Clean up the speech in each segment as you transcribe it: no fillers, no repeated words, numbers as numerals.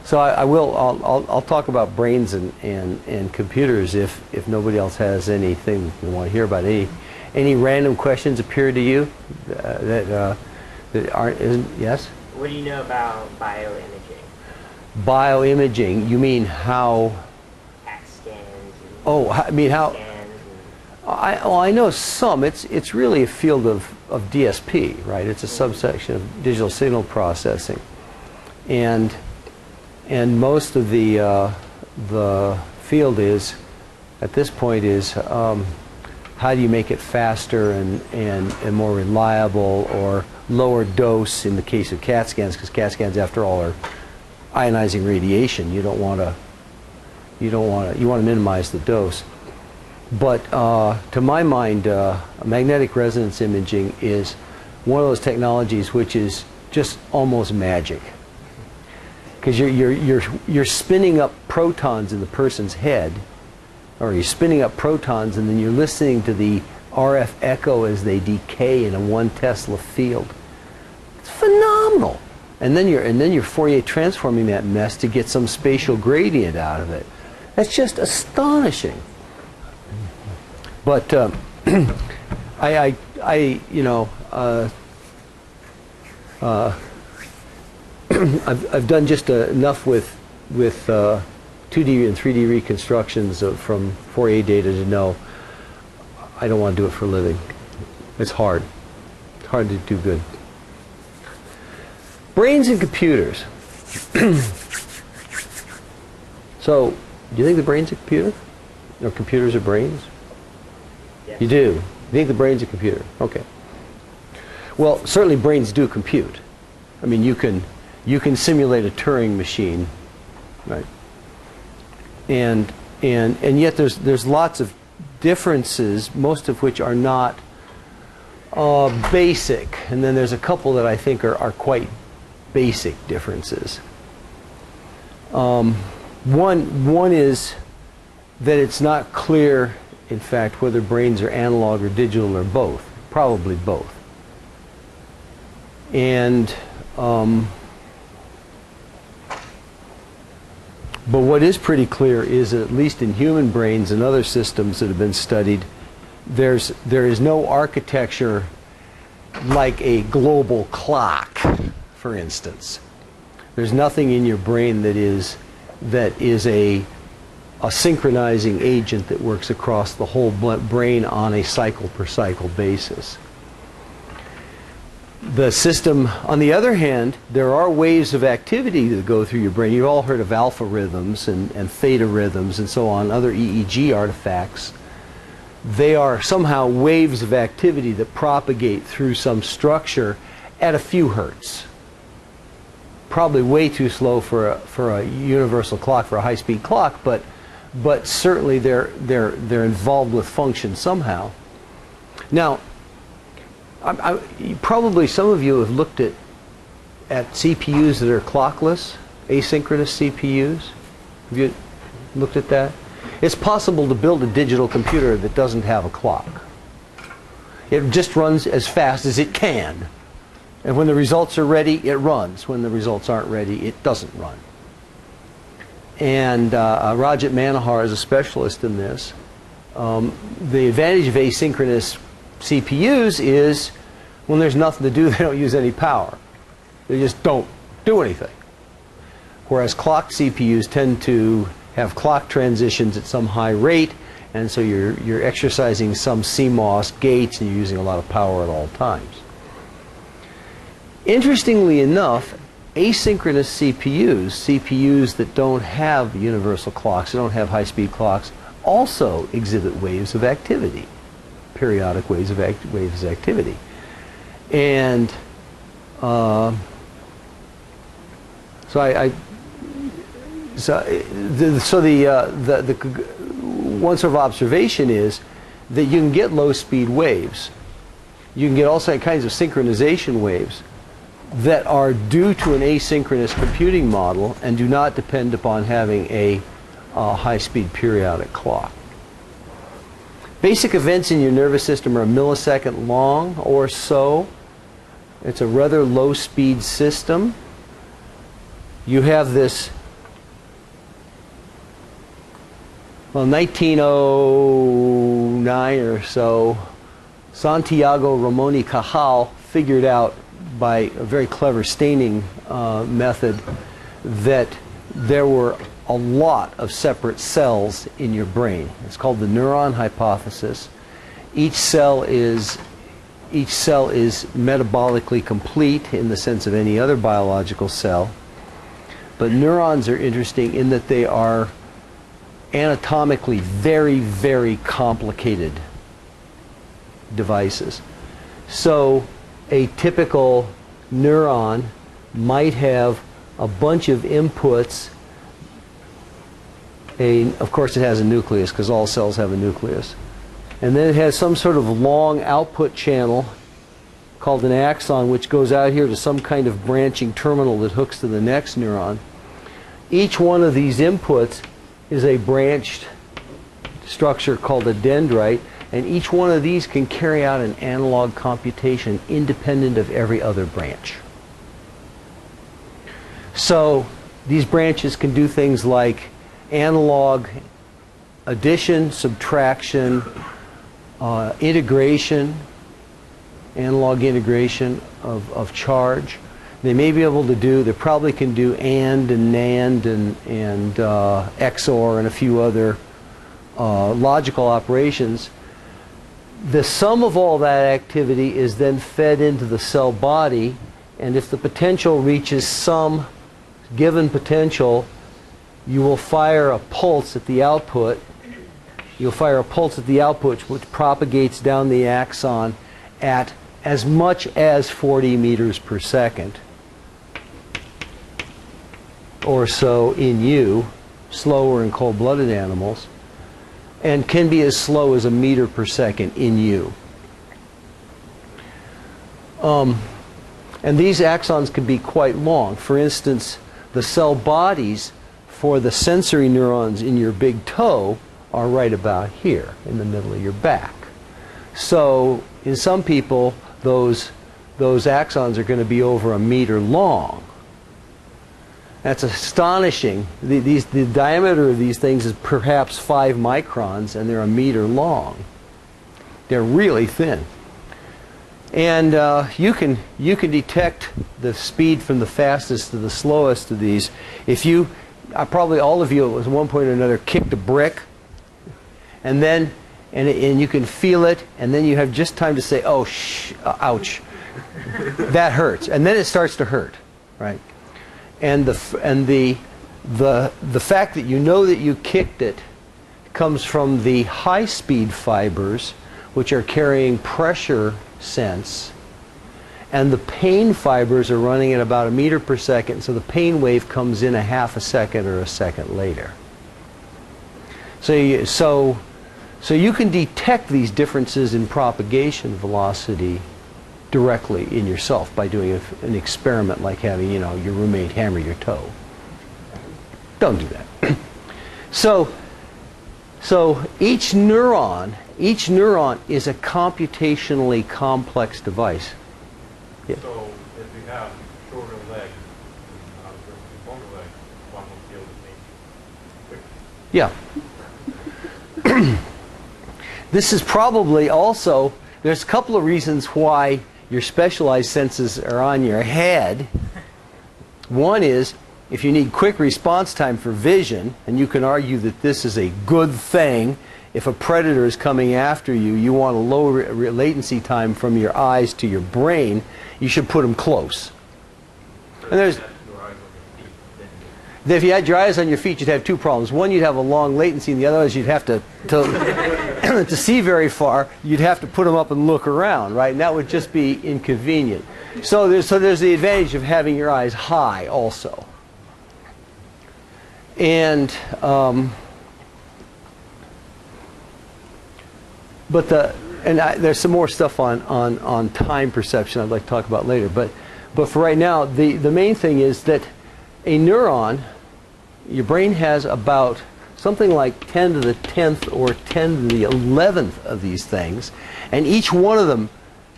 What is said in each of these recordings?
So I'll talk about brains and computers if nobody else has anything you want to hear about. Any random questions appear to you that aren't? Yes? What do you know about bioimaging? Bioimaging, you mean how? CAT scans. Oh, I mean how? I know some. It's really a field of DSP, right? It's a subsection of digital signal processing, and most of the field is at this point is how do you make it faster and more reliable, or lower dose in the case of CAT scans, because CAT scans after all are ionizing radiation. You want to minimize the dose. But to my mind, magnetic resonance imaging is one of those technologies which is just almost magic, because you're spinning up protons in the person's head, or you're spinning up protons, and then you're listening to the RF echo as they decay in a 1 Tesla field. It's phenomenal. And then you're Fourier transforming that mess to get some spatial gradient out of it. That's just astonishing. But I've done just enough with 2D and 3D reconstructions from Fourier data to know I don't want to do it for a living. It's hard. It's hard to do good. Brains and computers. So, do you think the brain's a computer? Or computers are brains? Yes. You do? You think the brain's a computer? Okay. Well, certainly brains do compute. I mean, you can simulate a Turing machine, right? And yet there's lots of differences, most of which are not basic. And then there's a couple that I think are quite basic differences. One is that it's not clear, in fact, whether brains are analog or digital or both. Probably both. And but what is pretty clear is that at least in human brains and other systems that have been studied, there is no architecture like a global clock, for instance. There's nothing in your brain that is a synchronizing agent that works across the whole brain on a cycle per cycle basis. The system, on the other hand, there are waves of activity that go through your brain. You've all heard of alpha rhythms and theta rhythms and so on, other EEG artifacts. They are somehow waves of activity that propagate through some structure at a few hertz. Probably way too slow for a universal clock, for a high-speed clock, but certainly they're involved with function somehow. Now, probably some of you have looked at CPUs that are clockless, asynchronous CPUs. Have you looked at that? It's possible to build a digital computer that doesn't have a clock. It just runs as fast as it can. And when the results are ready, it runs. When the results aren't ready, it doesn't run. And Rajat Manohar is a specialist in this. The advantage of asynchronous CPUs is when there's nothing to do, they don't use any power. They just don't do anything. Whereas clocked CPUs tend to have clock transitions at some high rate, and so you're exercising some CMOS gates and you're using a lot of power at all times. Interestingly enough, asynchronous CPUs that don't have universal clocks, that don't have high-speed clocks, also exhibit waves of activity, periodic waves of activity. And so the one sort of observation is that you can get low-speed waves. You can get all kinds of synchronization waves that are due to an asynchronous computing model and do not depend upon having a high-speed periodic clock. Basic events in your nervous system are a millisecond long or so. It's a rather low-speed system. You have this well, 1909 or so, Santiago Ramon y Cajal figured out by a very clever staining method that there were a lot of separate cells in your brain. It's called the neuron hypothesis. Each cell is metabolically complete in the sense of any other biological cell. But neurons are interesting in that they are anatomically very, very complicated devices. So a typical neuron might have a bunch of inputs. Of course it has a nucleus because all cells have a nucleus. And then it has some sort of long output channel called an axon, which goes out here to some kind of branching terminal that hooks to the next neuron. Each one of these inputs is a branched structure called a dendrite, and each one of these can carry out an analog computation independent of every other branch. So these branches can do things like analog addition, subtraction, integration, analog integration of charge. They may be able to do, they probably can do AND and NAND and XOR and a few other logical operations. The sum of all that activity is then fed into the cell body, and if the potential reaches some given potential, you will fire a pulse at the output. You'll fire a pulse at the output which propagates down the axon at as much as 40 meters per second or so in you, slower in cold-blooded animals, and can be as slow as a meter per second in you. And these axons can be quite long. For instance, the cell bodies for the sensory neurons in your big toe are right about here in the middle of your back. So in some people, those axons are going to be over a meter long. That's astonishing. The diameter of these things is perhaps 5 microns, and they're a meter long. They're really thin. And you can detect the speed from the fastest to the slowest of these. If you, probably all of you at one point or another kicked a brick, and then and you can feel it, and then you have just time to say, "Oh, ouch, that hurts," and then it starts to hurt, right? And the fact that you know that you kicked it comes from the high-speed fibers, which are carrying pressure sense, and the pain fibers are running at about a meter per second, so the pain wave comes in a half a second or a second later. So you can detect these differences in propagation velocity directly in yourself by doing an experiment like having, your roommate hammer your toe. Don't do that. So each neuron is a computationally complex device. Yeah. So if we have shorter legs versus longer legs, one will feel the same quick. Yeah. This is probably also, there's a couple of reasons why your specialized senses are on your head. One is, if you need quick response time for vision, and you can argue that this is a good thing. If a predator is coming after you, you want a low latency time from your eyes to your brain, you should put them close. And there's, if you had your eyes on your feet, you'd have two problems. One, you'd have a long latency, and the other is you'd have to to see very far, you'd have to put them up and look around, right? And that would just be inconvenient. So there's the advantage of having your eyes high also. And there's some more stuff on time perception I'd like to talk about later. But for right now, the main thing is that a neuron, your brain has about something like 10 to the 10th or 10 to the 11th of these things, and each one of them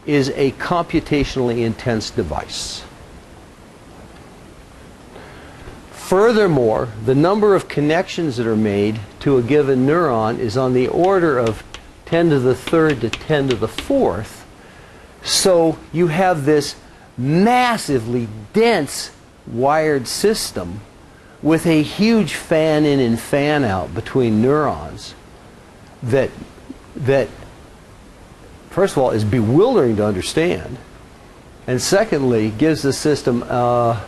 is a computationally intense device. Furthermore, the number of connections that are made to a given neuron is on the order of 10 to the third to 10 to the fourth. So you have this massively dense wired system with a huge fan in and fan out between neurons that first of all is bewildering to understand, and secondly gives the system a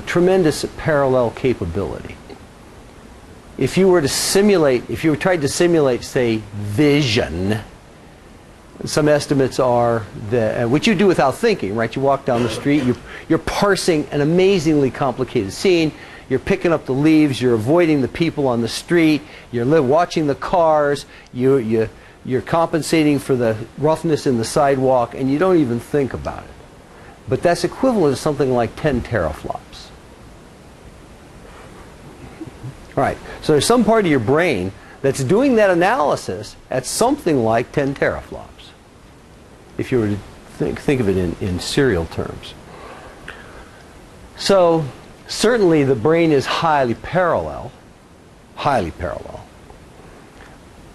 tremendous parallel capability. If you were to simulate, if you tried to simulate, say, vision, some estimates are that, which you do without thinking, right? You walk down the street, you're parsing an amazingly complicated scene, you're picking up the leaves, you're avoiding the people on the street, you're watching the cars, you're compensating for the roughness in the sidewalk, and you don't even think about it. But that's equivalent to something like 10 teraflops. All right, so there's some part of your brain that's doing that analysis at something like 10 teraflops, if you were to think of it in serial terms. So certainly the brain is highly parallel, highly parallel.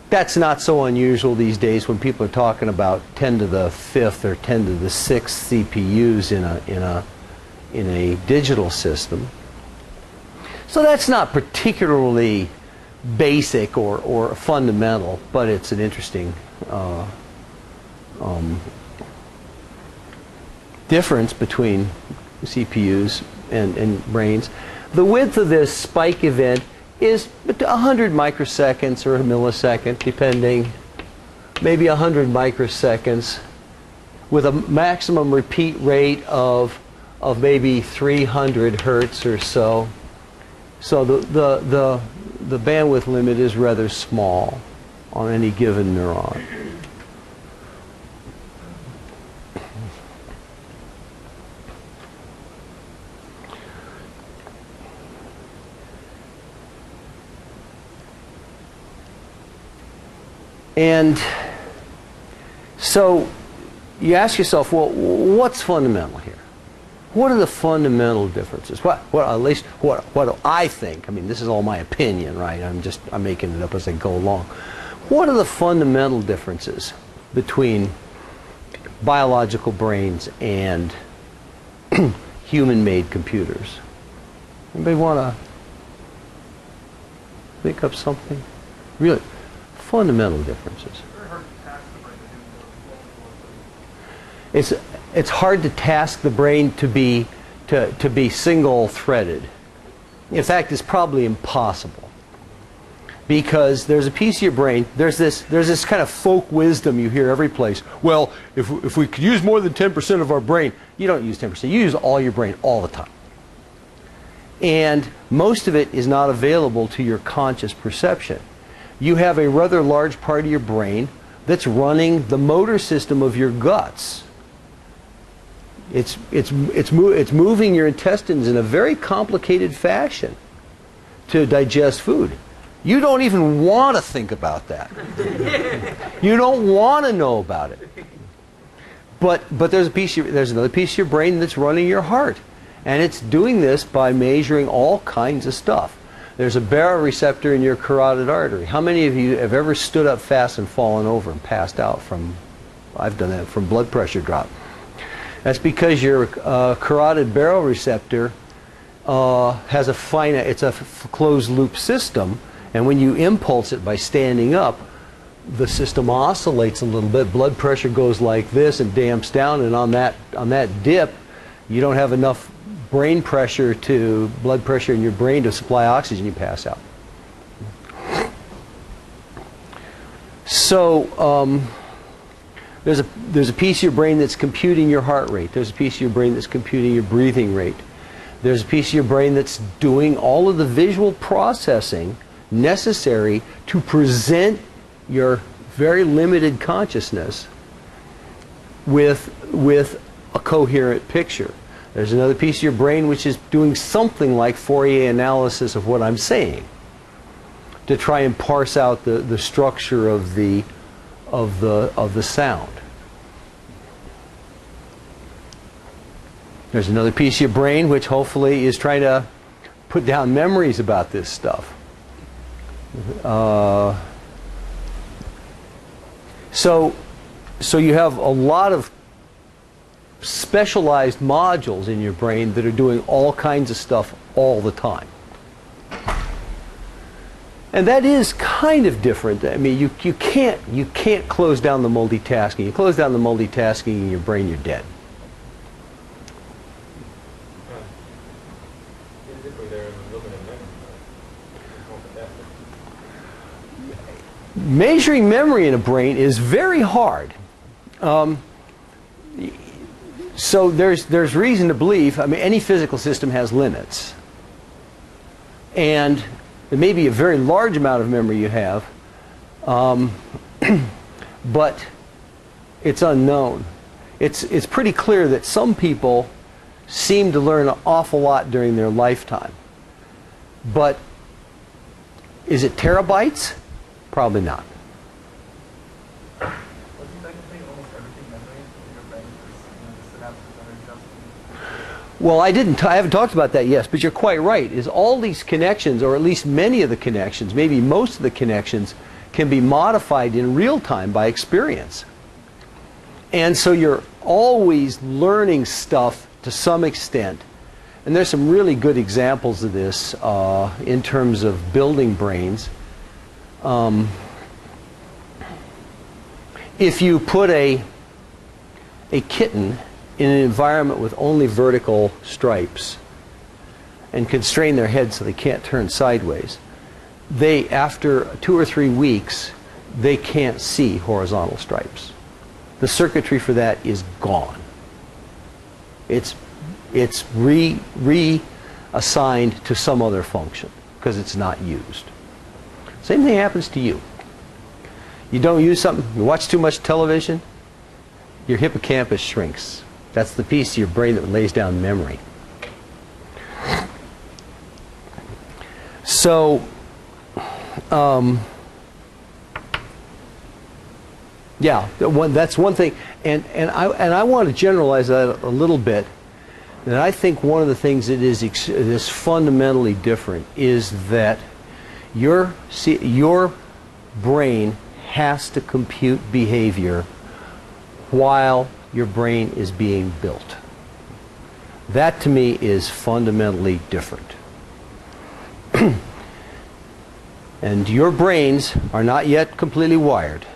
That's not so unusual these days when people are talking about 10 to the 5th or 10 to the 6th CPUs in a digital system. So that's not particularly basic or fundamental, but it's an interesting difference between CPUs and brains. The width of this spike event is 100 microseconds or a millisecond, depending, maybe 100 microseconds, with a maximum repeat rate of maybe 300 hertz or so. So the bandwidth limit is rather small on any given neuron. And so you ask yourself, well, what's fundamental here? What are the fundamental differences? At least what do I think? I mean, this is all my opinion, right? I'm making it up as I go along. What are the fundamental differences between biological brains and human-made computers? Anybody want to think up something? Really, fundamental differences. It's hard to task the brain to be single-threaded. In fact, it's probably impossible, because there's a piece of your brain. There's this kind of folk wisdom you hear every place. Well, if we could use more than 10% of our brain, you don't use 10%. You use all your brain all the time, and most of it is not available to your conscious perception. You have a rather large part of your brain that's running the motor system of your guts. It's moving your intestines in a very complicated fashion to digest food. You don't even want to think about that. You don't want to know about it. But there's another piece of your brain that's running your heart, and it's doing this by measuring all kinds of stuff. There's a baroreceptor in your carotid artery. How many of you have ever stood up fast and fallen over and passed out from, I've done that, from blood pressure drop? That's because your carotid baroreceptor has a finite, it's a closed loop system, and when you impulse it by standing up, the system oscillates a little bit. Blood pressure goes like this and damps down, and on that dip, you don't have enough brain pressure blood pressure in your brain to supply oxygen, you pass out. So there's a piece of your brain that's computing your heart rate. There's a piece of your brain that's computing your breathing rate. There's a piece of your brain that's doing all of the visual processing necessary to present your very limited consciousness with a coherent picture. There's another piece of your brain which is doing something like Fourier analysis of what I'm saying, to try and parse out the structure of the sound. There's another piece of your brain which hopefully is trying to put down memories about this stuff. So you have a lot of specialized modules in your brain that are doing all kinds of stuff all the time. And that is kind of different. I mean, you can't close down the multitasking. You close down the multitasking in your brain, you're dead. Physically, there is a little bit of memory, but it's more fantastic. Measuring memory in a brain is very hard. So there's reason to believe, I mean, any physical system has limits. And there may be a very large amount of memory you have, but it's unknown. It's pretty clear that some people seem to learn an awful lot during their lifetime. But is it terabytes? Probably not. Wasn't technically almost everything memory in your brain is, the synapses that are adjusting? Well, I haven't talked about that yet, but you're quite right. Is all these connections, or at least many of the connections, maybe most of the connections, can be modified in real time by experience. And so you're always learning stuff to some extent. And there's some really good examples of this in terms of building brains. If you put a kitten in an environment with only vertical stripes and constrain their head so they can't turn sideways, after 2 or 3 weeks, they can't see horizontal stripes. The circuitry for that is gone. It's reassigned to some other function because it's not used. Same thing happens to you. You don't use something, you watch too much television, your hippocampus shrinks. That's the piece of your brain that lays down memory. So, yeah, that's one thing. And I want to generalize that a little bit. And I think one of the things that is fundamentally different is that your brain has to compute behavior while your brain is being built. That to me is fundamentally different. And your brains are not yet completely wired.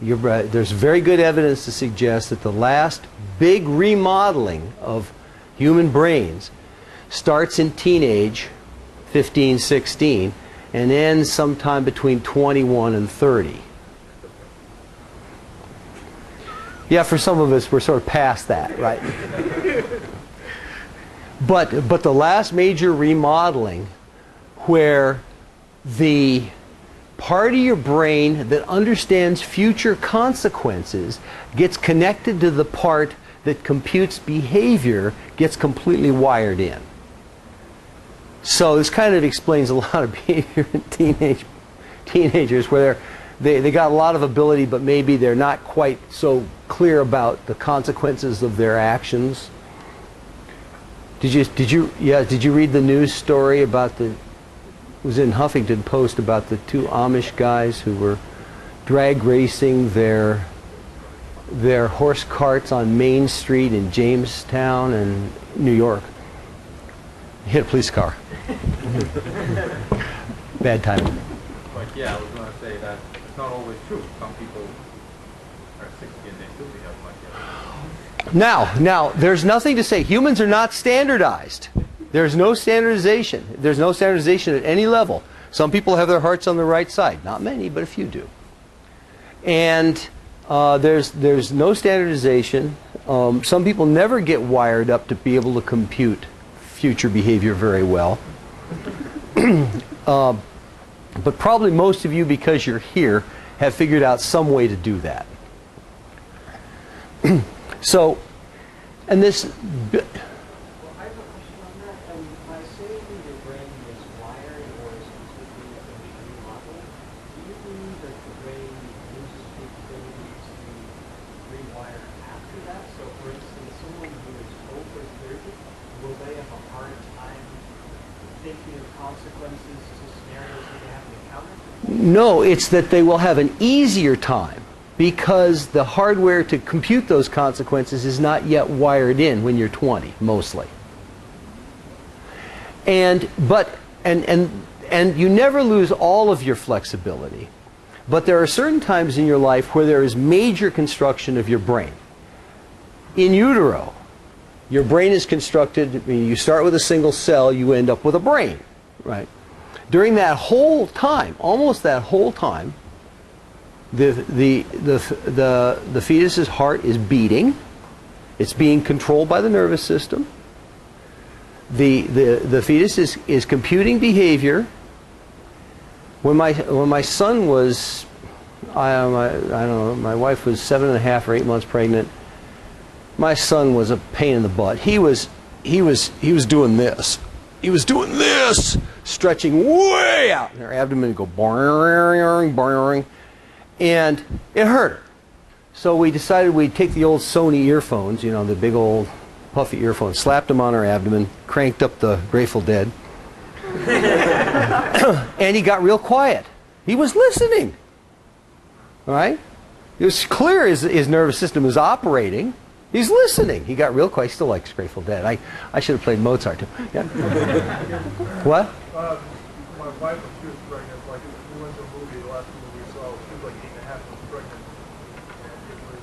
There's very good evidence to suggest that the last big remodeling of human brains starts in teenage, 15, 16, and ends sometime between 21 and 30. Yeah, for some of us, we're sort of past that, right? But the last major remodeling where the part of your brain that understands future consequences gets connected to the part that computes behavior gets completely wired in. So this kind of explains a lot of behavior in teenagers where they got a lot of ability, but maybe they're not quite so clear about the consequences of their actions. Did you read the news story about it was in Huffington Post about the 2 Amish guys who were drag racing their horse carts on Main Street in Jamestown and New York. Hit a police car. Bad timing. But yeah, I was going to say that it's not always true. Some people are 60 and they still behave like that. Now, there's nothing to say. Humans are not standardized. There's no standardization. There's no standardization at any level. Some people have their hearts on the right side. Not many, but a few do. And there's no standardization. Some people never get wired up to be able to compute future behavior very well. But probably most of you, because you're here, have figured out some way to do that. So, and this... Well, I have a question on that. By saying your brain is wired or is completely remodeled, do you believe that the brain loses capabilities to rewire after that? So, for instance, someone who is over 30, will they have a hard time thinking of consequences to scenarios that they haven't encountered? No, it's that they will have an easier time because the hardware to compute those consequences is not yet wired in when you're 20, mostly. And you never lose all of your flexibility, but there are certain times in your life where there is major construction of your brain. In utero, your brain is constructed, I mean, you start with a single cell, you end up with a brain, right? During that whole time, almost that whole time, the fetus's heart is beating. It's being controlled by the nervous system. The fetus is computing behavior. When my son was, I don't know, my wife was 7.5 or 8 months pregnant. My son was a pain in the butt. He was doing this. He was doing this, stretching way out. And her abdomen would go boing, boing, and it hurt her. So we decided we'd take the old Sony earphones, you know, the big old puffy earphones, slapped them on her abdomen, cranked up the Grateful Dead, and he got real quiet. He was listening. All right? It was clear his nervous system was operating. He's listening. He got real quiet. He still likes Grateful Dead. I should have played Mozart too. Yeah. What? My wife, when she was pregnant, like we went to a movie, the last movie we saw, she was like 8.5 months pregnant, and it was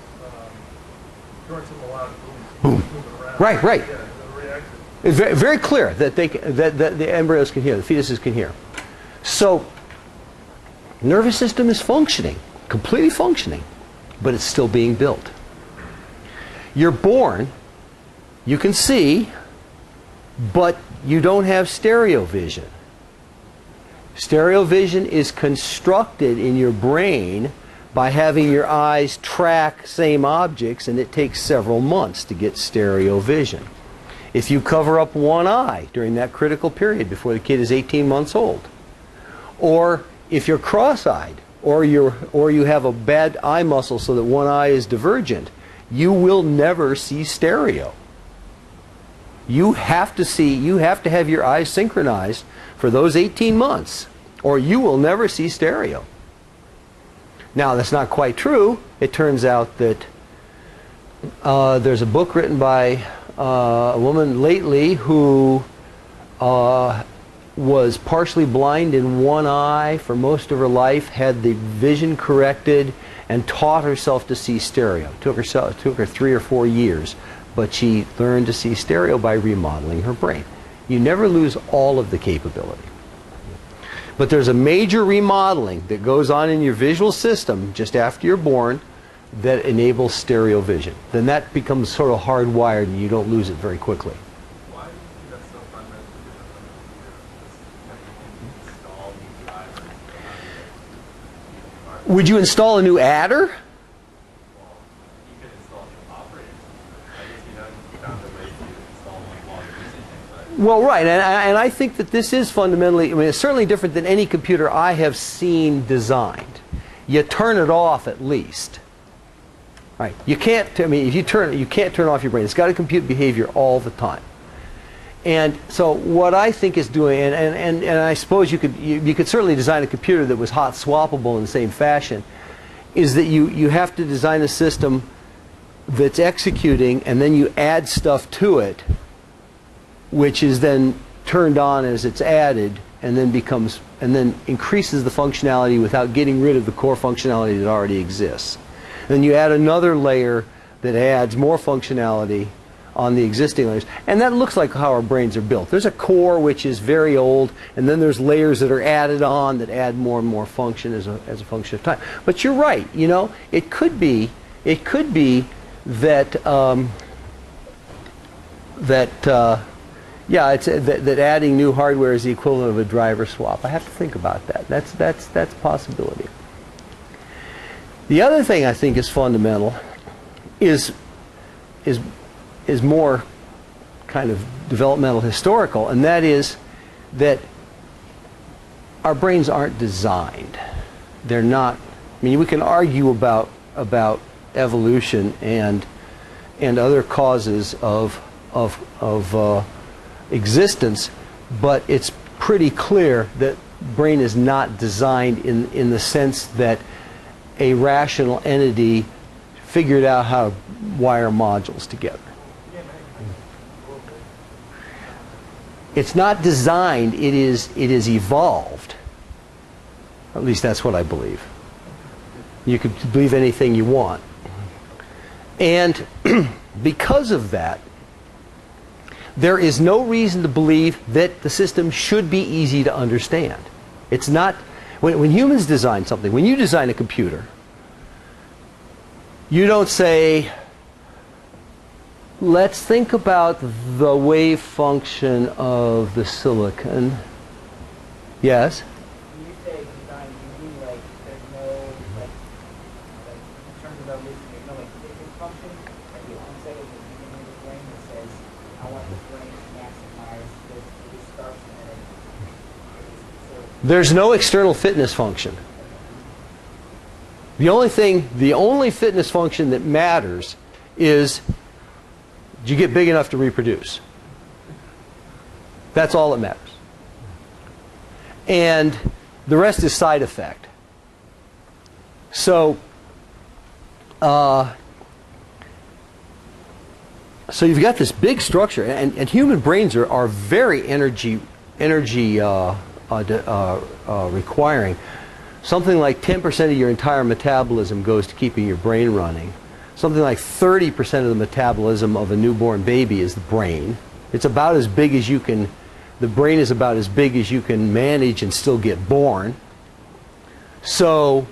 during some loud moving around. Right, right. Yeah, the reaction. It's very, very clear that that the embryos can hear, the fetuses can hear. So, nervous system is functioning, completely functioning, but it's still being built. You're born, you can see, but you don't have stereo vision. Stereo vision is constructed in your brain by having your eyes track same objects, and it takes several months to get stereo vision. If you cover up one eye during that critical period before the kid is 18 months old, or if you're cross-eyed, or you have a bad eye muscle so that one eye is divergent, you will never see stereo. You have to have your eyes synchronized for those 18 months, or you will never see stereo. Now, that's not quite true. It turns out that there's a book written by a woman lately who was partially blind in one eye for most of her life, had the vision corrected, and taught herself to see stereo. It took her 3 or 4 years, but she learned to see stereo by remodeling her brain. You never lose all of the capability. But there's a major remodeling that goes on in your visual system just after you're born that enables stereo vision. Then that becomes sort of hardwired and you don't lose it very quickly. Why do you think that's so fundamentally different from a computer? Just install new drivers? Would you install a new adder? Well, you could install new operating system. I guess you haven't found a way to install one while you're using things, right? Well, right, and I think that this is fundamentally, I mean, it's certainly different than any computer I have seen designed. You turn it off at least. Right. You can't, I mean, if you can't turn off your brain. It's got to compute behavior all the time. And so what I think is doing, and I suppose you could certainly design a computer that was hot swappable in the same fashion, is that you have to design a system that's executing and then you add stuff to it, which is then turned on as it's added and then increases the functionality without getting rid of the core functionality that already exists. Then you add another layer that adds more functionality on the existing layers. And that looks like how our brains are built. There's a core which is very old, and then there's layers that are added on that add more and more function as a function of time. But you're right, you know, it could be that that adding new hardware is the equivalent of a driver swap. I have to think about that. That's a possibility. The other thing I think is fundamental is more kind of developmental historical, and that is that our brains aren't designed. They're not. I mean, we can argue about evolution and other causes of existence, but pretty clear that brain is not designed in the sense that a rational entity figured out how to wire modules together. It's not designed, it is evolved. At least that's what I believe. You could believe anything you want. And because of that, there is no reason to believe that the system should be easy to understand. It's not, when humans design something, when you design a computer, you don't say, let's think about the wave function of the silicon. Yes? When you say design, you mean like there's no, like in terms of evolution, there's no like fitness function at the onset of the beginning of the brain that says, I want the brain to maximize this starts and then it sort of. There's no external fitness function. The only fitness function that matters is, did you get big enough to reproduce? That's all that matters. And the rest is side effect. So, so you've got this big structure, and human brains are very energy requiring. Something like 10% of your entire metabolism goes to keeping your brain running. Something like 30% of the metabolism of a newborn baby is the brain. It's about as big as you can, the brain is about as big as you can manage and still get born. So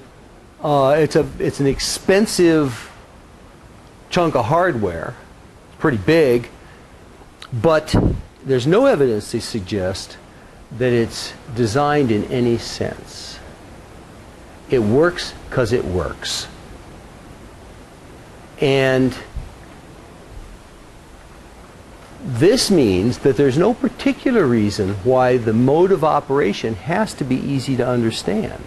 it's an expensive chunk of hardware. It's pretty big. But there's no evidence to suggest that it's designed in any sense. It works because it works. And this means that there's no particular reason why the mode of operation has to be easy to understand.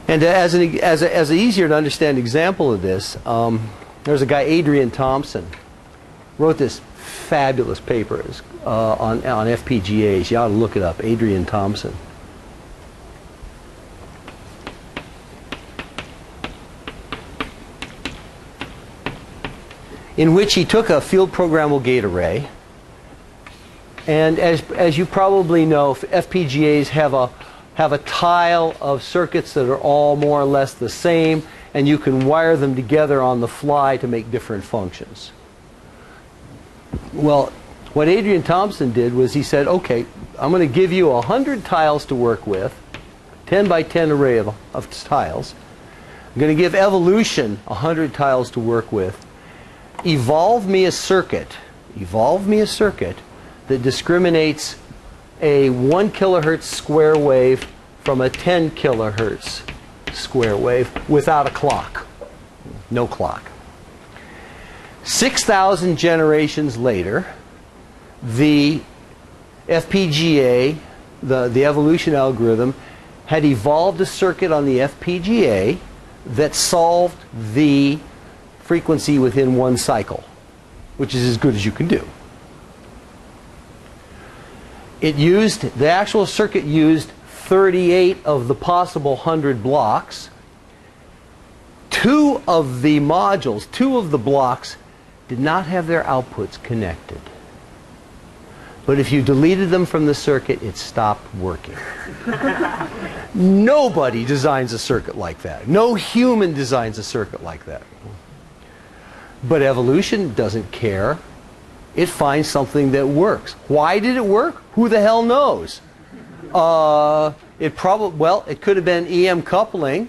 And as an easier to understand example of this, there's a guy, Adrian Thompson, wrote this fabulous paper on FPGAs. You ought to look it up, Adrian Thompson. In which he took a field programmable gate array, and as you probably know, FPGAs have a tile of circuits that are all more or less the same, and you can wire them together on the fly to make different functions. Well, what Adrian Thompson did was he said, okay, I'm going to give you 100 tiles to work with, 10 by 10 array of tiles. I'm going to give evolution 100 tiles to work with. Evolve me a circuit that discriminates a 1 kilohertz square wave from a 10 kilohertz square wave without a clock. No clock. 6,000 generations later, the FPGA, the evolution algorithm, had evolved a circuit on the FPGA that solved the frequency within one cycle, which is as good as you can do. The actual circuit used 38 of the possible 100 blocks. 2 of the modules, 2 of the blocks, did not have their outputs connected. But if you deleted them from the circuit, it stopped working. Nobody designs a circuit like that. No human designs a circuit like that. But evolution doesn't care. It finds something that works. Why did it work? Who the hell knows? It could have been EM coupling.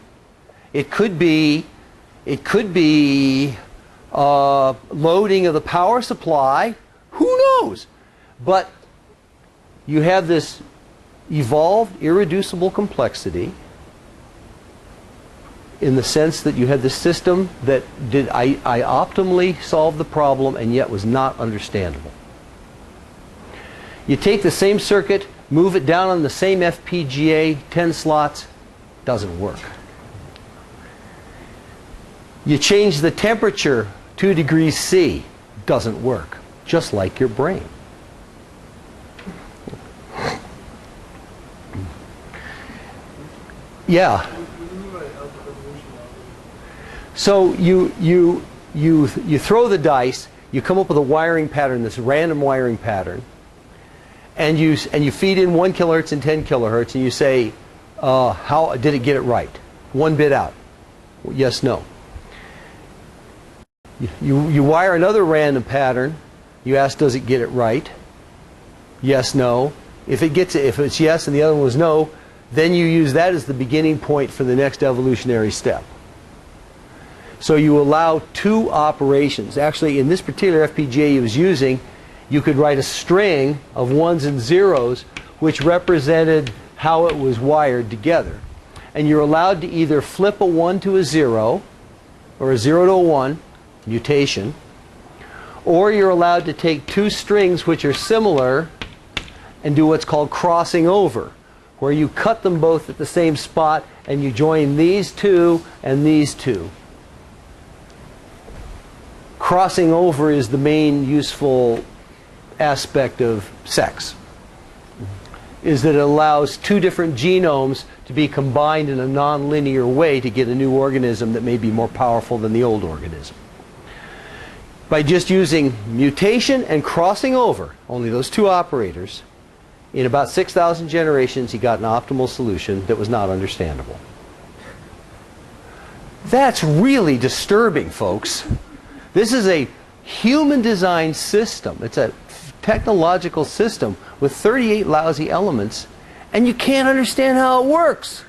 It could be loading of the power supply. Who knows? But you have this evolved irreducible complexity in the sense that you had this system that I optimally solved the problem and yet was not understandable. You take the same circuit, move it down on the same FPGA, 10 slots, doesn't work. You change the temperature 2 degrees C, doesn't work, just like your brain. Yeah. What do you mean by evolution algorithm? So you throw the dice, you come up with a wiring pattern, this random wiring pattern, and you feed in 1 kilohertz and 10 kilohertz, and you say, how did it get it right? 1 bit out. Yes, no. You wire another random pattern. You ask, does it get it right? Yes, no. If it's yes and the other one was no, then you use that as the beginning point for the next evolutionary step. So you allow 2 operations. Actually, in this particular FPGA he was using, you could write a string of 1s and 0s which represented how it was wired together. And you're allowed to either flip a 1 to a 0 or a 0 to a 1, mutation, or you're allowed to take 2 strings which are similar and do what's called crossing over, where you cut them both at the same spot and you join these 2 and these 2. Crossing over is the main useful aspect of sex, is that it allows 2 different genomes to be combined in a non-linear way to get a new organism that may be more powerful than the old organism. By just using mutation and crossing over, only those 2 operators, in about 6,000 generations he got an optimal solution that was not understandable. That's really disturbing, folks. This is a human-designed system. It's a technological system with 38 lousy elements, and you can't understand how it works.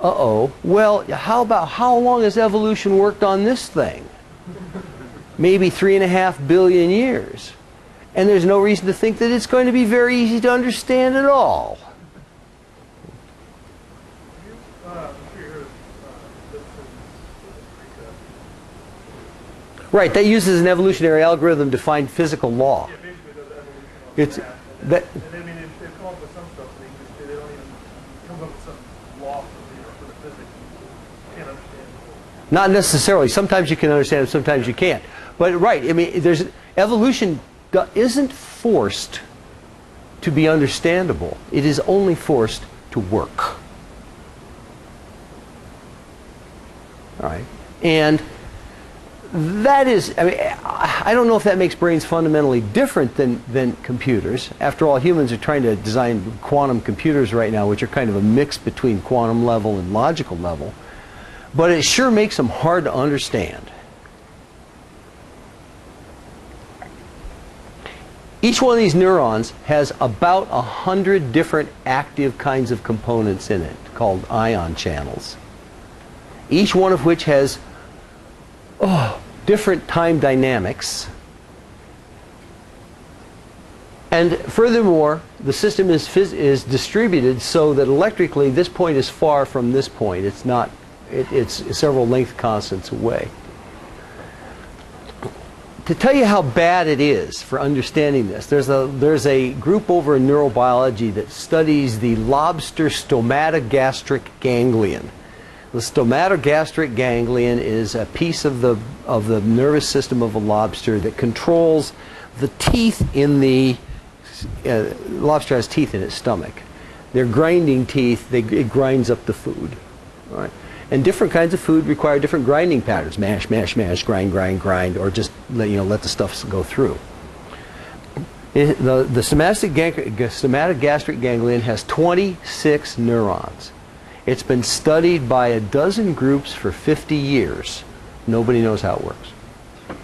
Uh-oh. Well, how long has evolution worked on this thing? Maybe 3.5 billion years. And there's no reason to think that it's going to be very easy to understand at all. Right, that uses an evolutionary algorithm to find physical law. Yeah, basically does evolution on It's math. that. And I mean, they've come up with some stuff, they don't even come up with some law for the physics. You can't understand it. Not necessarily. Sometimes you can understand it, sometimes you can't. But right, I mean, evolution isn't forced to be understandable. It is only forced to work. All right, and that is, I mean, I don't know if that makes brains fundamentally different than computers. After all, humans are trying to design quantum computers right now, which are kind of a mix between quantum level and logical level. But it sure makes them hard to understand. Each one of these neurons has about 100 different active kinds of components in it, called ion channels. Each one of which has different time dynamics. And furthermore, the system is distributed so that electrically this point is far from this point. It's not, it's several length constants away. To tell you how bad it is for understanding this, there's a group over in neurobiology that studies the lobster stomatogastric ganglion. The stomatogastric ganglion is a piece of the nervous system of a lobster that controls the teeth in the lobster has teeth in its stomach. They're grinding teeth. It grinds up the food. All right? And different kinds of food require different grinding patterns. Mash, mash, mash, grind, grind, grind, or just let the stuff go through. The stomatogastric ganglion has 26 neurons. It's been studied by a dozen groups for 50 years. Nobody knows how it works. I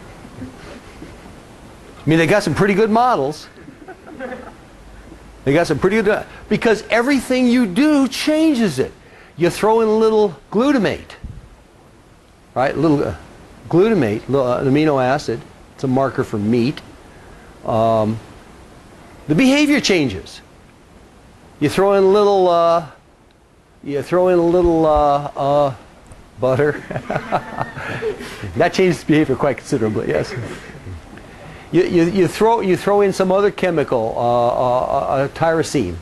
mean, they got some pretty good models. They got some pretty good, because everything you do changes it. You throw in a little glutamate, right? A little glutamate, an amino acid. It's a marker for meat. The behavior changes. You throw in a little butter. That changes behavior quite considerably. Yes. You throw in some other chemical, tyrosine,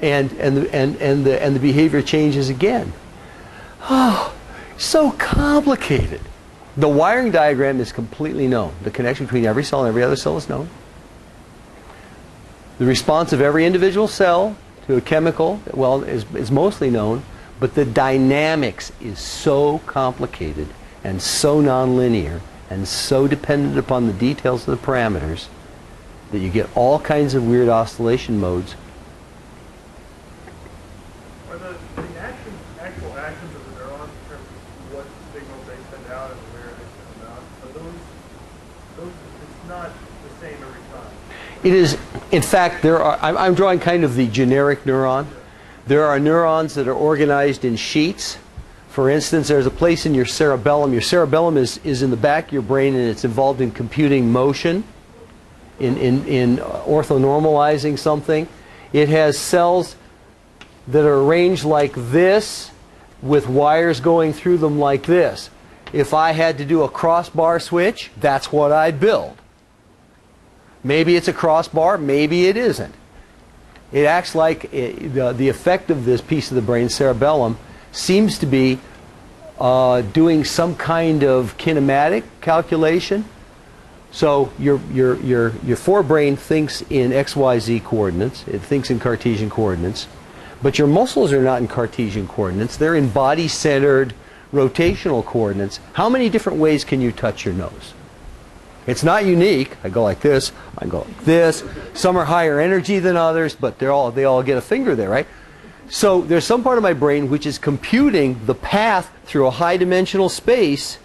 and the behavior changes again. Oh, so complicated. The wiring diagram is completely known. The connection between every cell and every other cell is known. The response of every individual cell to a chemical, well, is mostly known, but the dynamics is so complicated and so nonlinear and so dependent upon the details of the parameters that you get all kinds of weird oscillation modes. Are the actual actions of the neurons in terms of what signals they send out and where they send them out, are those it's not the same every time? It is, in fact, I'm drawing kind of the generic neuron. There are neurons that are organized in sheets. For instance, there's a place in your cerebellum. Your cerebellum is in the back of your brain, and it's involved in computing motion, in orthonormalizing something. It has cells that are arranged like this with wires going through them like this. If I had to do a crossbar switch, that's what I'd build. Maybe it's a crossbar, maybe it isn't. It acts like the effect of this piece of the brain, cerebellum, seems to be doing some kind of kinematic calculation. So your forebrain thinks in XYZ coordinates. It thinks in Cartesian coordinates. But your muscles are not in Cartesian coordinates. They're in body-centered rotational coordinates. How many different ways can you touch your nose? It's not unique. I go like this. I go like this. Some are higher energy than others, but they all get a finger there, right? So there's some part of my brain which is computing the path through a high-dimensional space,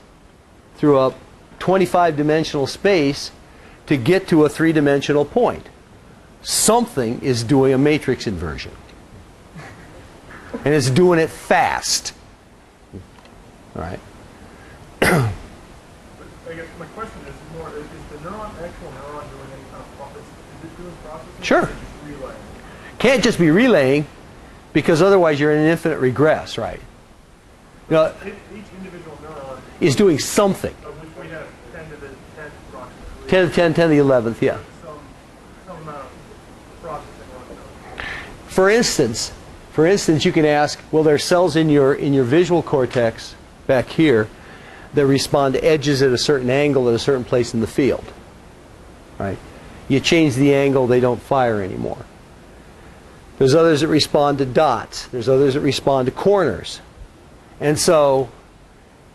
through a 25-dimensional space, to get to a 3-dimensional point. Something is doing a matrix inversion. And it's doing it fast. All right? I guess my question is more, is the actual neuron doing any kind of process? Is it doing processing? Sure. Or is it just relaying? Can't just be relaying, because otherwise you're in an infinite regress, right? You know, Each individual neuron, is doing something. of which we have 10 to the 10th approximately. 10 to the 10, 10 to the 11th, yeah. Some amount of processing on its own. For instance, you can ask, well, there are cells in your visual cortex back here that respond to edges at a certain angle at a certain place in the field. Right? You change the angle, they don't fire anymore. There's others that respond to dots. There's others that respond to corners. And so,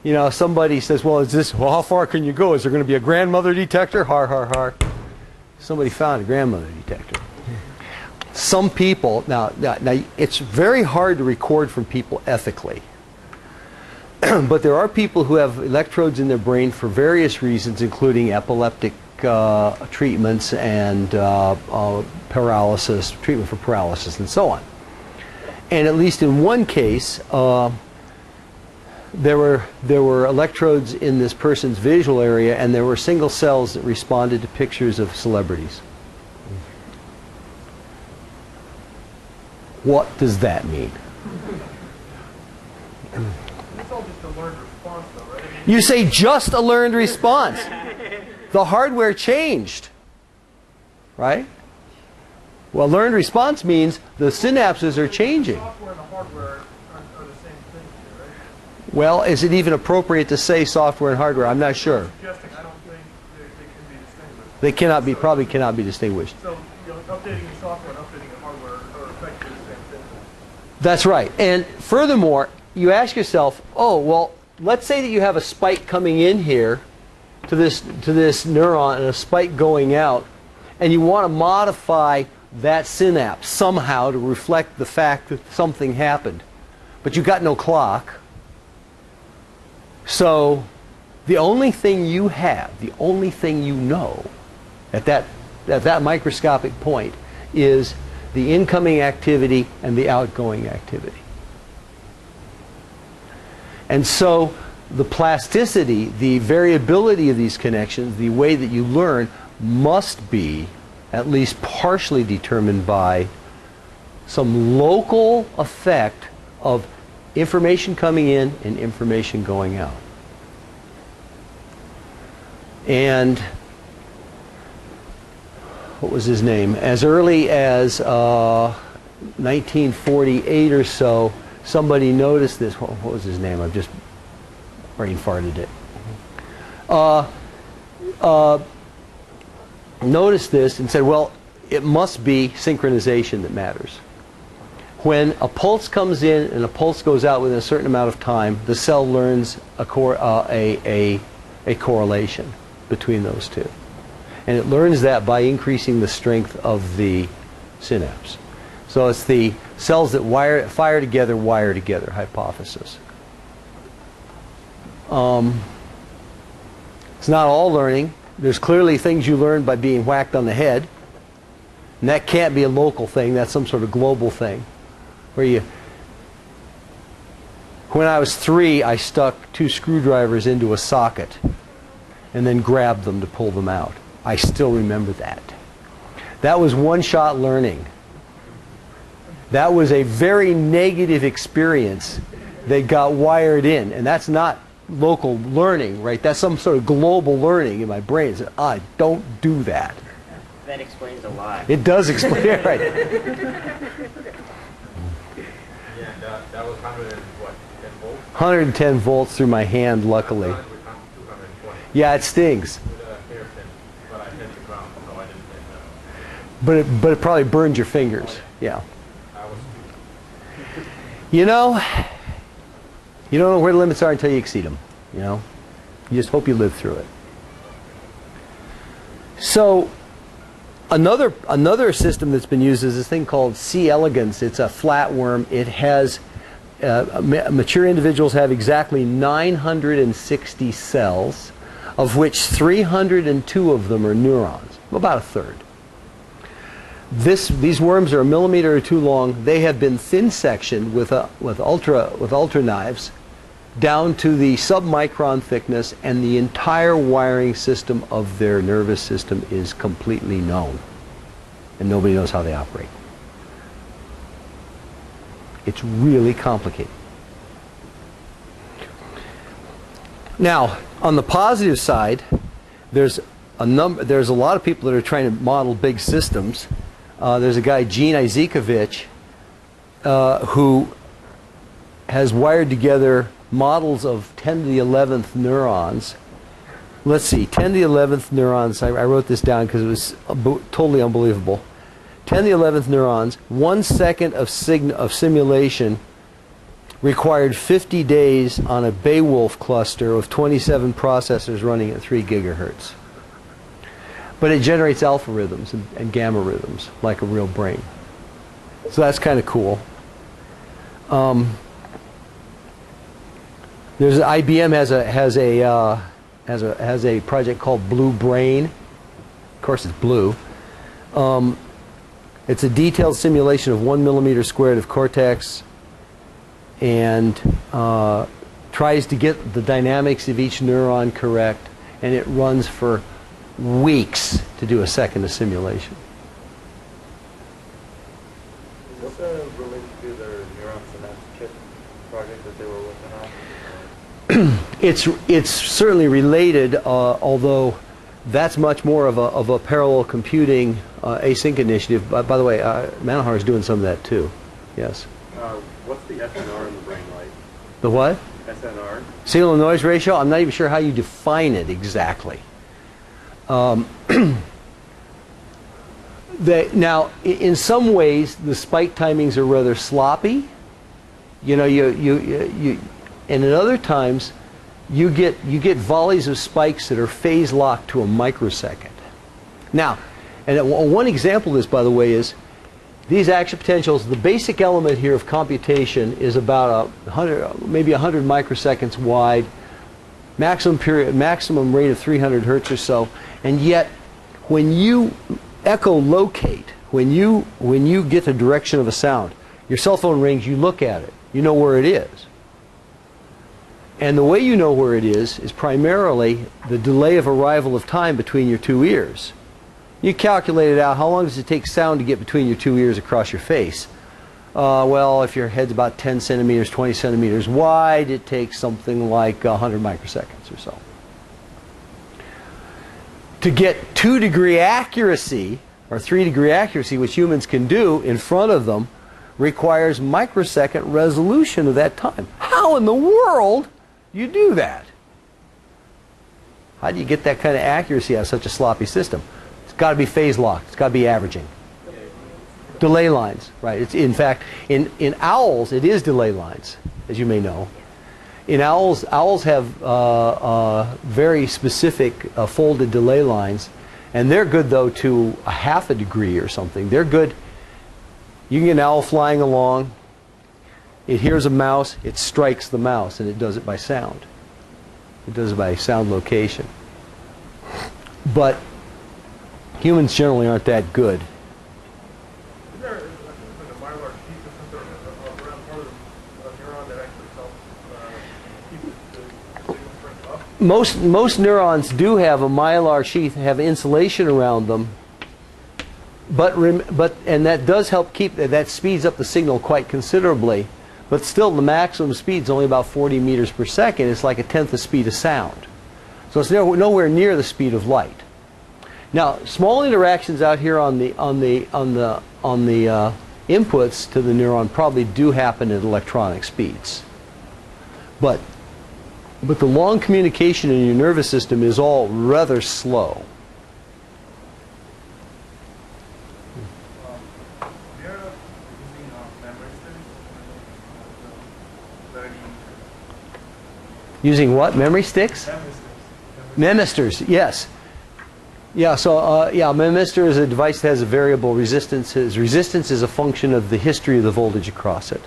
you know, somebody says, well, how far can you go? Is there going to be a grandmother detector? Har, har, har. Somebody found a grandmother detector. Some people, now it's very hard to record from people ethically. But there are people who have electrodes in their brain for various reasons, including epileptic treatments and paralysis, treatment for paralysis, and so on. And at least in one case, there were electrodes in this person's visual area, and there were single cells that responded to pictures of celebrities. What does that mean? It's all just a learned response, though, right? You say just a learned response. The hardware changed, right? Well, learned response means the synapses are changing. The software and the hardware are the same thing, right? Well, is it even appropriate to say software and hardware? I'm not sure. Suggesting I don't think they can be distinguished. They cannot be, probably cannot be distinguished. So, updating the software and updating the hardware are effectively the same thing. That's right. And furthermore, you ask yourself, oh, well, let's say that you have a spike coming in here to this neuron and a spike going out, and you want to modify that synapse somehow to reflect the fact that something happened. But you've got no clock. So the only thing you have, the only thing you know at that microscopic point is the incoming activity and the outgoing activity. And so the plasticity, the variability of these connections, the way that you learn must be at least partially determined by some local effect of information coming in and information going out. And what was his name? As early as 1948 or so, somebody noticed this. What was his name? I've just brain farted it. Noticed this and said, well, it must be synchronization that matters. When a pulse comes in and a pulse goes out within a certain amount of time, the cell learns a correlation between those two. And it learns that by increasing the strength of the synapse. So it's the cells that fire together, wire together hypothesis. It's not all learning. There's clearly things you learn by being whacked on the head. And that can't be a local thing. That's some sort of global thing. When I was 3, I stuck 2 screwdrivers into a socket and then grabbed them to pull them out. I still remember that. That was one-shot learning. That was a very negative experience that got wired in. And that's not local learning, right? That's some sort of global learning in my brain. It said, don't do that. That explains a lot. It does explain, right? Yeah, that was 10 volts? 110 volts through my hand, luckily. I started with 220 Yeah, it stings. with a hairpin, but I hit the ground, so I didn't hit that. But it probably burned your fingers. Yeah. I was You know, you don't know where the limits are until you exceed them. You know, you just hope you live through it. So, another system that's been used is this thing called C. elegans. It's a flatworm. It has mature individuals have exactly 960 cells, of which 302 of them are neurons, about a third. These worms are a millimeter or 2 long. They have been thin sectioned with ultra knives down to the submicron thickness, and the entire wiring system of their nervous system is completely known, and nobody knows how they operate. It's really complicated. Now, on the positive side, there's a lot of people that are trying to model big systems. There's a guy, Gene Izikovic, who has wired together models of 10 to the 11th neurons. Let's see, 10 to the 11th neurons. I wrote this down because it was totally unbelievable. 10 to the 11th neurons, 1 second of simulation required 50 days on a Beowulf cluster of 27 processors running at 3 gigahertz. But it generates alpha rhythms and gamma rhythms like a real brain. So that's kind of cool. IBM has a project called Blue Brain. Of course, it's blue. It's a detailed simulation of 1 millimeter squared of cortex, and tries to get the dynamics of each neuron correct, and it runs for weeks to do a second of simulation. Is this related to their neuron synapse chip project that they were working on? It's certainly related, although that's much more of a parallel computing async initiative. By the way, Manohar is doing some of that too. Yes. What's the SNR in the brain like? The what? SNR? Signal to noise ratio? I'm not even sure how you define it exactly. Now, in some ways, the spike timings are rather sloppy. You know, and at other times, you get volleys of spikes that are phase locked to a microsecond. Now, and one example of this, by the way, is these action potentials. The basic element here of computation is about maybe 100 microseconds wide, maximum rate of 300 hertz or so. And yet, when you echolocate, when you get the direction of a sound, your cell phone rings, you look at it, you know where it is. And the way you know where it is primarily the delay of arrival of time between your 2 ears. You calculate it out. How long does it take sound to get between your 2 ears across your face? Well, if your head's about 10 centimeters, 20 centimeters wide, it takes something like 100 microseconds or so. To get 2-degree accuracy, or 3-degree accuracy, which humans can do in front of them, requires microsecond resolution of that time. How in the world do you do that? How do you get that kind of accuracy out of such a sloppy system? It's got to be phase locked. It's got to be averaging. Delay lines, right. It's, in fact, in owls, it is delay lines, as you may know. In owls have very specific folded delay lines, and they're good, though, to a half a degree or something. They're good. You can get an owl flying along. It hears a mouse. It strikes the mouse, and it does it by sound. It does it by sound location. But humans generally aren't that good. Is there like a mylar sheath or something around part of the neuron that actually helps keep the signal strength up? Most neurons do have a mylar sheath, have insulation around them, and that does help keep, that speeds up the signal quite considerably. But still, the maximum speed is only about 40 meters per second. It's like a tenth the speed of sound. So it's nowhere near the speed of light. Now, small interactions out here on the inputs to the neuron probably do happen at electronic speeds. But the long communication in your nervous system is all rather slow. Using what? Memory sticks? Memistors, yes. Yeah, so yeah, a memristor is a device that has a variable resistance. Its resistance is a function of the history of the voltage across it.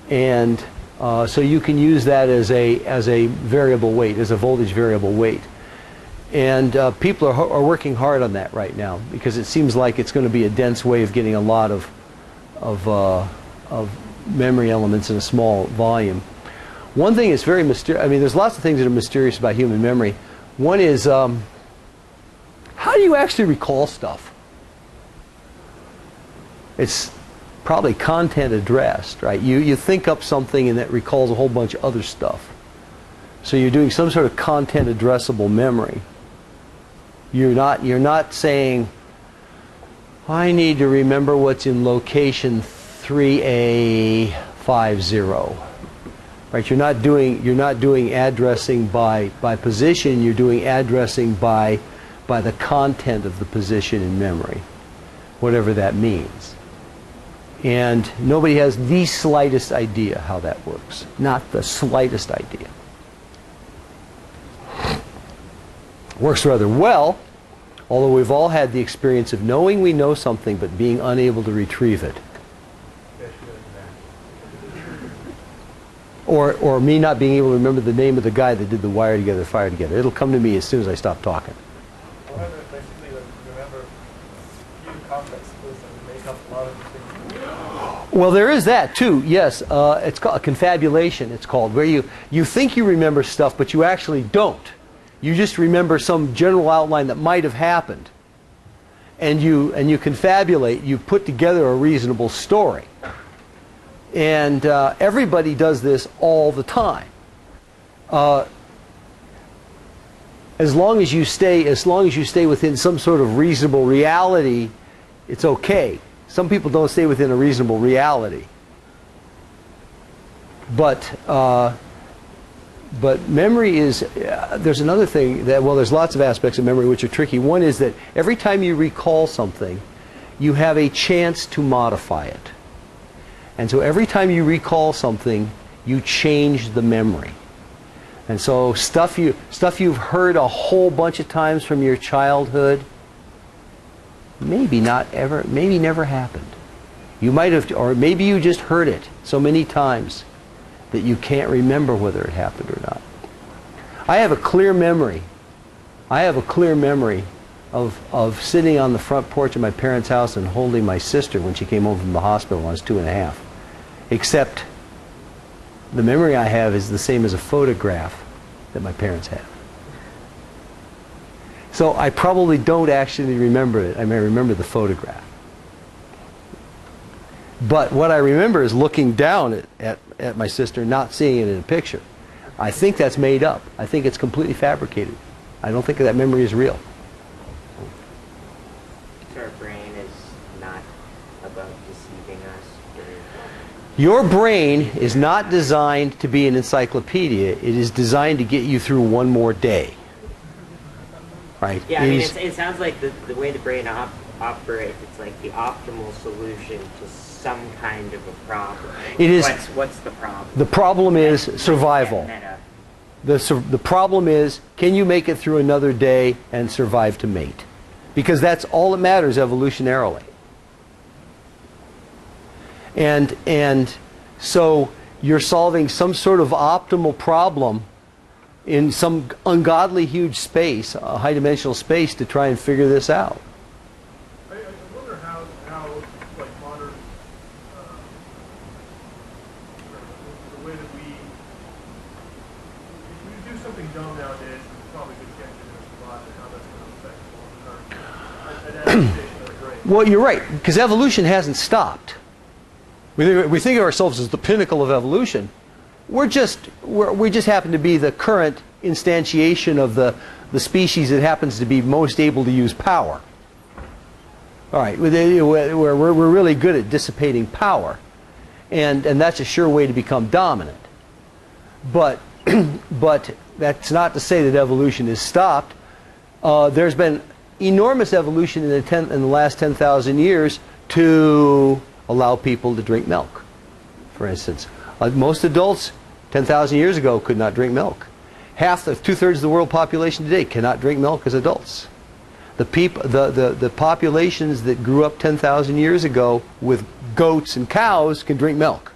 And so you can use that as a variable weight, as a voltage variable weight. And people are working hard on that right now because it seems like it's going to be a dense way of getting a lot of memory elements in a small volume. One thing is very mysterious. I mean, there's lots of things that are mysterious about human memory. One is, how do you actually recall stuff? It's probably content addressed, right? You think up something and that recalls a whole bunch of other stuff. So you're doing some sort of content addressable memory. You're not saying, I need to remember what's in location 3A50. Right, you're not doing addressing by position. You're doing addressing by the content of the position in memory, whatever that means. And nobody has the slightest idea how that works. Not the slightest idea. Works rather well, although we've all had the experience of knowing we know something but being unable to retrieve it. Or me not being able to remember the name of the guy that did the wire together, fire together. It'll come to me as soon as I stop talking. Well, basically, remember few complex clues and make up a lot of things. Well, there is that too. Yes, it's called a confabulation. It's called where you think you remember stuff, but you actually don't. You just remember some general outline that might have happened, and you confabulate. You put together a reasonable story. And everybody does this all the time. As long as you stay within some sort of reasonable reality, it's okay. Some people don't stay within a reasonable reality. But memory is. There's another thing that, well, there's lots of aspects of memory which are tricky. One is that every time you recall something, you have a chance to modify it. And so every time you recall something, you change the memory. And so stuff you've heard a whole bunch of times from your childhood, maybe never happened. You might have, or maybe you just heard it so many times that you can't remember whether it happened or not. I have a clear memory. Of sitting on the front porch of my parents' house and holding my sister when she came home from the hospital when I was 2.5. Except the memory I have is the same as a photograph that my parents have. So I probably don't actually remember it. I may remember the photograph. But what I remember is looking down at my sister, not seeing it in a picture. I think that's made up. I think it's completely fabricated. I don't think that memory is real. So our brain is not about deceiving us. Your brain is not designed to be an encyclopedia. It is designed to get you through one more day. Right? Yeah, I mean, it sounds like the way the brain operate, it's like the optimal solution to some kind of a problem. It is- What's the problem? The problem is survival. Meta. The problem is, can you make it through another day and survive to mate? Because that's all that matters evolutionarily. And so you're solving some sort of optimal problem in some ungodly huge space, a high-dimensional space, to try and figure this out. I wonder how like modern, the way that we, if we do something dumb nowadays, we probably could get into this a lot, and how that's going to affect long-term adaptation of the brain. Well, you're right, because evolution hasn't stopped. We think of ourselves as the pinnacle of evolution. We just happen to be the current instantiation of the species that happens to be most able to use power. All right, we're really good at dissipating power, and that's a sure way to become dominant. But but that's not to say that evolution is stopped. There's been enormous evolution in the last 10,000 years to allow people to drink milk, for instance. Most adults 10,000 years ago could not drink milk. Two-thirds of the world population today cannot drink milk as adults. The populations that grew up 10,000 years ago with goats and cows can drink milk.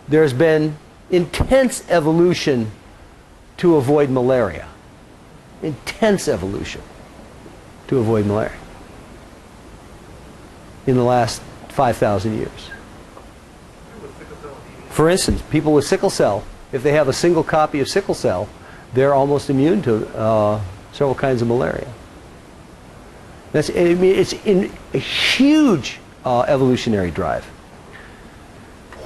There's been intense evolution to avoid malaria. Intense evolution to avoid malaria in the last 5,000 years. For instance, people with sickle cell, if they have a single copy of sickle cell, they're almost immune to several kinds of malaria. It's in a huge evolutionary drive.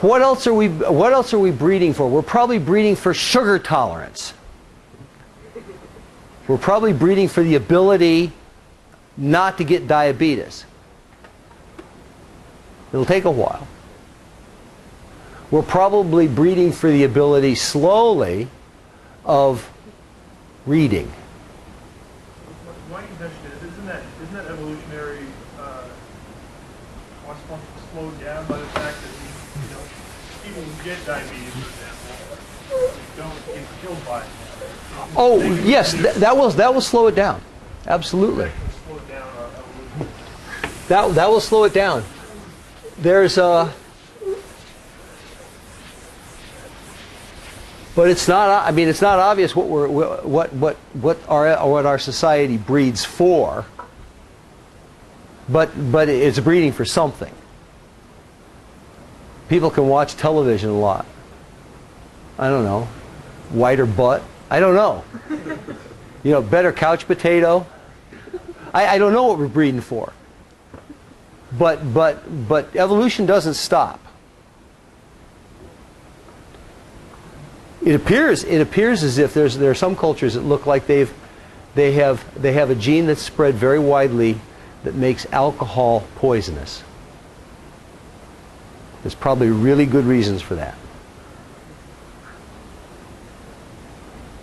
What else are we breeding for? We're probably breeding for sugar tolerance. We're probably breeding for the ability not to get diabetes. It'll take a while. We're probably breeding for the ability slowly of reading. My contention is, isn't that evolutionary response slowed down by the fact that people who get diabetes, for example, don't get killed by it? Oh yes, that will slow it down. Absolutely. Slow down evolution. That will slow it down. There's but it's not. I mean, it's not obvious what our society breeds for. But it's breeding for something. People can watch television a lot. I don't know, whiter butt. I don't know. You know, better couch potato. I don't know what we're breeding for. But evolution doesn't stop. It appears as if there are some cultures that look like they have a gene that's spread very widely that makes alcohol poisonous. There's probably really good reasons for that.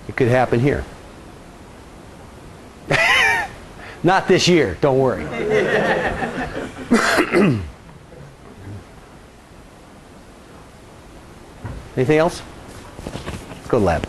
It could happen here. Not this year, don't worry. Anything else? Let's go to lab.